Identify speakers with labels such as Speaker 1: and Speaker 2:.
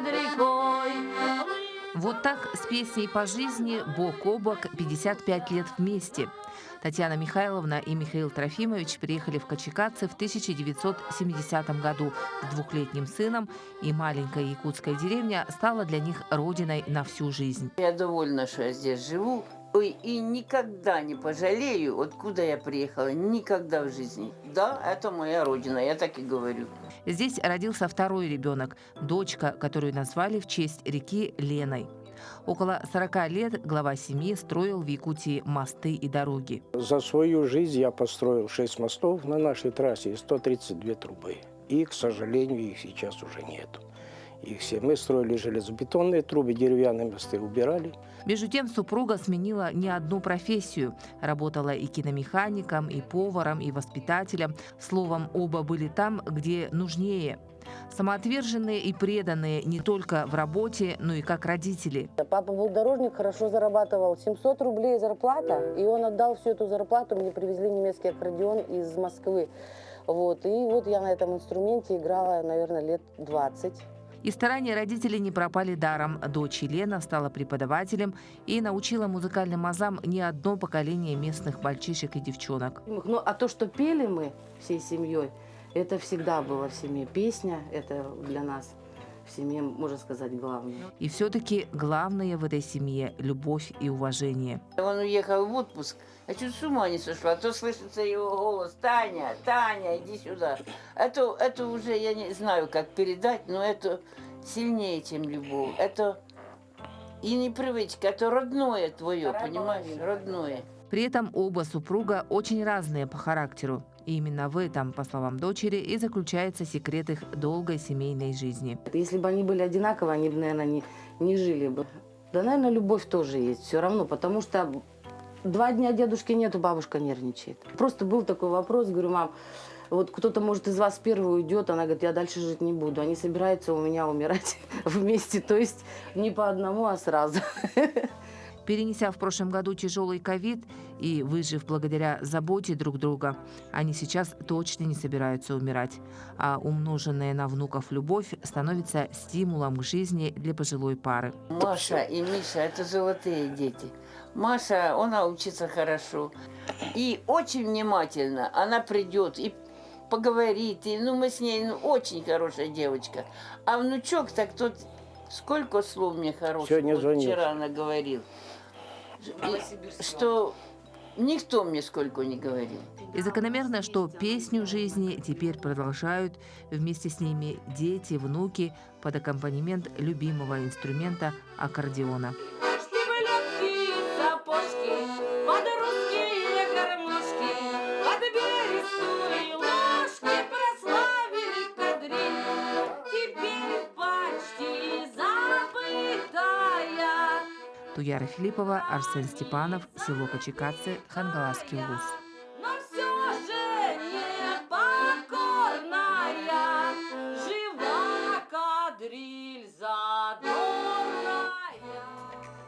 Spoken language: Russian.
Speaker 1: над рекой.
Speaker 2: Вот так с песней по жизни бок о бок 55 лет вместе. Татьяна Михайловна и Михаил Трофимович приехали в Кочекадзе в 1970 году с двухлетним сыном, и маленькая якутская деревня стала для них родиной на всю жизнь.
Speaker 1: Я довольна, что я здесь живу. Ой, и никогда не пожалею, откуда я приехала. Никогда в жизни. Да, это моя родина, я так и говорю.
Speaker 2: Здесь родился второй ребенок, дочка, которую назвали в честь реки Леной. Около 40 лет глава семьи строил в Якутии мосты и дороги.
Speaker 3: За свою жизнь я построил 6 мостов на нашей трассе и 132 трубы. И, к сожалению, их сейчас уже нету. Их все. Мы строили железобетонные трубы, деревянные мосты убирали.
Speaker 2: Между тем супруга сменила не одну профессию. Работала и киномехаником, и поваром, и воспитателем. Словом, оба были там, где нужнее. Самоотверженные и преданные не только в работе, но и как родители.
Speaker 4: Папа был дорожник, хорошо зарабатывал. 700 рублей зарплата, и он отдал всю эту зарплату. Мне привезли немецкий аккордеон из Москвы. И вот я на этом инструменте играла, наверное, лет 20.
Speaker 2: И старания родителей не пропали даром. Дочь Елена стала преподавателем и научила музыкальным азам не одно поколение местных мальчишек и девчонок.
Speaker 4: Ну, а то, что пели мы всей семьей, это всегда было в семье. Песня, это для нас в семье, можно сказать, главное.
Speaker 2: И все-таки главное в этой семье – любовь и уважение.
Speaker 1: Он уехал в отпуск, а чуть с ума не сошла. А то слышится его голос: «Таня, Таня, иди сюда». Это уже я не знаю, как передать, но это сильнее, чем любовь. Это и непривычка, это родное твое, понимаешь, родное.
Speaker 2: При этом оба супруга очень разные по характеру. И именно в этом, по словам дочери, и заключается секрет их долгой семейной жизни.
Speaker 4: Если бы они были одинаковы, они бы, наверное, не жили бы. Да, наверное, любовь тоже есть все равно, потому что 2 дня дедушки нету, бабушка нервничает. Просто был такой вопрос, говорю: мам, вот кто-то, может, из вас первый уйдет, она говорит: я дальше жить не буду. Они собираются у меня умирать вместе, то есть не по одному, а сразу.
Speaker 2: Перенеся в прошлом году тяжелый ковид и выжив благодаря заботе друг друга, они сейчас точно не собираются умирать. А умноженная на внуков любовь становится стимулом к жизни для пожилой пары.
Speaker 1: Маша и Миша – это золотые дети. Маша, она учится хорошо и очень внимательно. Она придет и поговорит, и, мы с ней, очень хорошая девочка. А внучок, так тот, сколько слов мне хороших, вчера она говорил, что никто мне сколько не говорил.
Speaker 2: И закономерно, что песню жизни теперь продолжают вместе с ними дети, внуки под аккомпанемент любимого инструмента – аккордеона. Туяра Филиппова, Арсен Степанов, село Кочекадзе, Хангаласский улус.